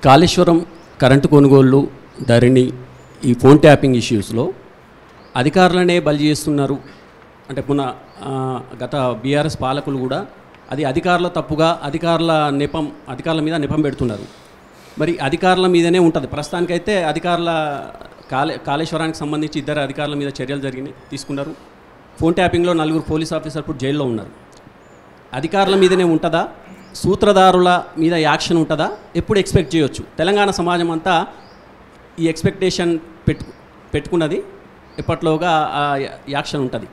Kaleshwaram current కొనుగోళ్లు, ధరణి, ఈ phone tapping ఇష్యూస్లో అధికారులనే బలి చేస్తున్నారు అంటే గత బీఆర్ఎస్ పాలకులు కూడా అది అధికారుల తప్పుగా అధికారుల మీద నెపం పెడుతున్నారు. మరి అధికారుల మీదనే ఉంటుంది. ప్రస్తుతానికైతే కాళేశ్వరానికి సంబంధించి 2 అధికారుల మీద చర్యలు తీసుకున్నారు. ఫోన్ ట్యాపింగ్లో 4 పోలీస్ ఆఫీసర్ ఇప్పుడు జైల్లో ఉన్నారు. అధికారుల మీదనే ఉంటుందా, సూత్రధారుల మీద యాక్షన్ ఉంటుందా, ఎప్పుడు ఎక్స్పెక్ట్ చేయొచ్చు? తెలంగాణ సమాజం అంతా ఈ ఎక్స్పెక్టేషన్ పెట్టుకున్నది, ఎప్పట్లోగా యాక్షన్ ఉంటుంది.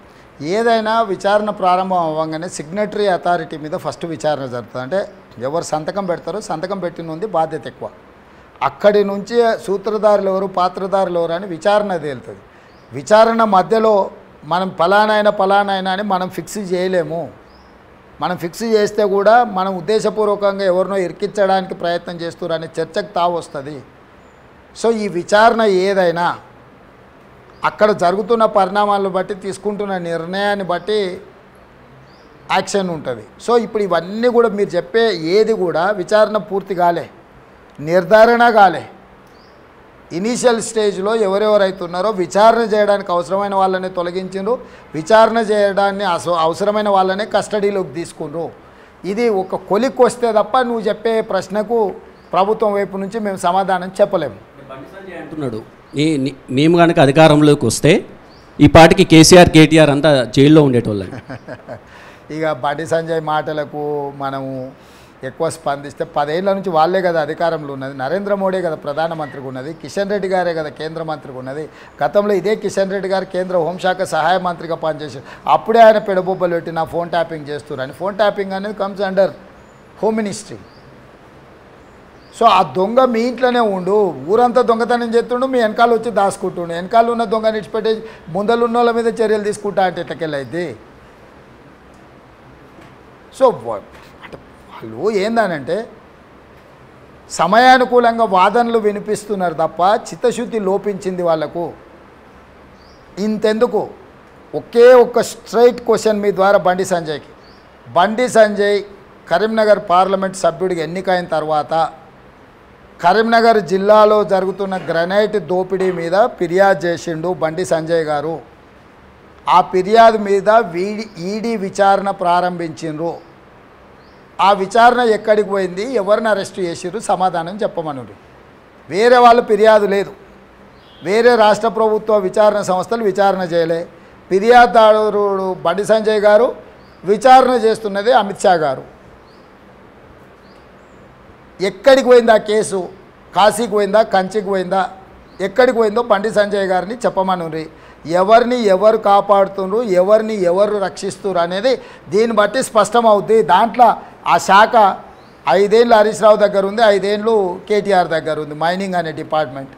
ఏదైనా విచారణ ప్రారంభం అవ్వగానే సిగ్నటరీ అథారిటీ మీద ఫస్ట్ విచారణ జరుగుతుంది. అంటే ఎవరు సంతకం పెడతారో సంతకం పెట్టిన ఉంది బాధ్యత ఎక్కువ. అక్కడి నుంచి సూత్రధారులు ఎవరు, పాత్రధారులు ఎవరు అని విచారణ తేలుతుంది. విచారణ మధ్యలో మనం పలానాయన అని మనం ఫిక్స్ చేయలేము. మనం ఫిక్స్ చేస్తే కూడా మనం ఉద్దేశపూర్వకంగా ఎవరినో ఇరికించడానికి ప్రయత్నం చేస్తున్నారనే చర్చకు తావొస్తుంది. సో ఈ విచారణ ఏదైనా అక్కడ జరుగుతున్న పరిణామాలను బట్టి, తీసుకుంటున్న నిర్ణయాన్ని బట్టి యాక్షన్ ఉంటుంది. సో ఇప్పుడు ఇవన్నీ కూడా మీరు చెప్పే ఏది కూడా విచారణ పూర్తి కాలే, నిర్ధారణ కాలే. ఇనీషియల్ స్టేజ్లో ఎవరెవరైతున్నారో విచారణ చేయడానికి అవసరమైన వాళ్ళని తొలగించిండ్రు, విచారణ చేయడాన్ని అవసరమైన వాళ్ళనే కస్టడీలోకి తీసుకుండ్రు. ఇది ఒక కొలిక్కి వస్తే తప్ప నువ్వు చెప్పే ప్రశ్నకు ప్రభుత్వం వైపు నుంచి మేము సమాధానం చెప్పలేము. అంటున్నాడు, మేము కనుక అధికారంలోకి వస్తే ఈ పాటికి కేసీఆర్, కేటీఆర్ అంతా జైల్లో ఉండేటోళ్ళని. ఇక బండి సంజయ్ మాటలకు మనము ఎక్కువ స్పందిస్తే 10 ఏళ్ల నుంచి వాళ్ళే కదా అధికారంలో ఉన్నది. నరేంద్ర మోడీ కదా ప్రధానమంత్రిగా ఉన్నది, కిషన్ రెడ్డి గారే కదా కేంద్ర మంత్రిగా ఉన్నది. గతంలో ఇదే కిషన్ రెడ్డి గారు కేంద్ర హోంశాఖ సహాయ మంత్రిగా పనిచేశారు. అప్పుడే ఆయన పెడబొబ్బలు పెట్టి నా ఫోన్ ట్యాపింగ్ చేస్తున్నారని. ఫోన్ ట్యాపింగ్ అనేది comes under home ministry. So ఆ దొంగ మీ ఇంట్లోనే ఉండు, ఊరంతా దొంగతనం చేస్తుండు, మీ వెనకాల వచ్చి దాచుకుంటుండు. వెనకాల ఉన్న దొంగని ఇచ్చిపెట్టి ముందలున్న వాళ్ళ మీద చర్యలు తీసుకుంటా అంటే ఎట్లకెళ్ళైతే. సో అంటే వాళ్ళు ఏందనంటే సమయానుకూలంగా వాదనలు వినిపిస్తున్నారు తప్ప చిత్తశుద్ధి లోపించింది వాళ్ళకు. ఇంతెందుకు, ఒకే ఒక్క స్ట్రైట్ క్వశ్చన్ మీ ద్వారా బండి సంజయ్ కరీంనగర్ పార్లమెంట్ సభ్యుడికి ఎన్నికైన తర్వాత కరీంనగర్ జిల్లాలో జరుగుతున్న గ్రనైట్ దోపిడీ మీద ఫిర్యాదు చేసిండు బండి సంజయ్ గారు. ఆ ఫిర్యాదు మీద ఈడీ విచారణ ప్రారంభించిండ్రు. ఆ విచారణ ఎక్కడికి పోయింది, ఎవరిని అరెస్ట్ చేసిర్రు, సమాధానం చెప్పమనుడు. వేరే వాళ్ళు ఫిర్యాదు లేదు, వేరే రాష్ట్ర ప్రభుత్వ విచారణ సంస్థలు విచారణ చేయలే. ఫిర్యాదుదారుడు బండి సంజయ్ గారు, విచారణ చేస్తున్నది అమిత్ షా గారు. ఎక్కడికి పోయింది ఆ కేసు? కాశీకి పోయిందా, కంచికి పోయిందా, ఎక్కడికి పోయిందో బండి సంజయ్ గారిని చెప్పమనుండ్రి. ఎవరిని ఎవరు కాపాడుతుండ్రు, ఎవరిని ఎవరు రక్షిస్తున్నారు అనేది దీన్ని బట్టి స్పష్టమవుద్ది. దాంట్లో ఆ శాఖ 5 ఏళ్ళు హరీష్ రావు దగ్గర ఉంది, 5 ఏళ్ళు కేటీఆర్ దగ్గర ఉంది, మైనింగ్ అనే డిపార్ట్మెంట్.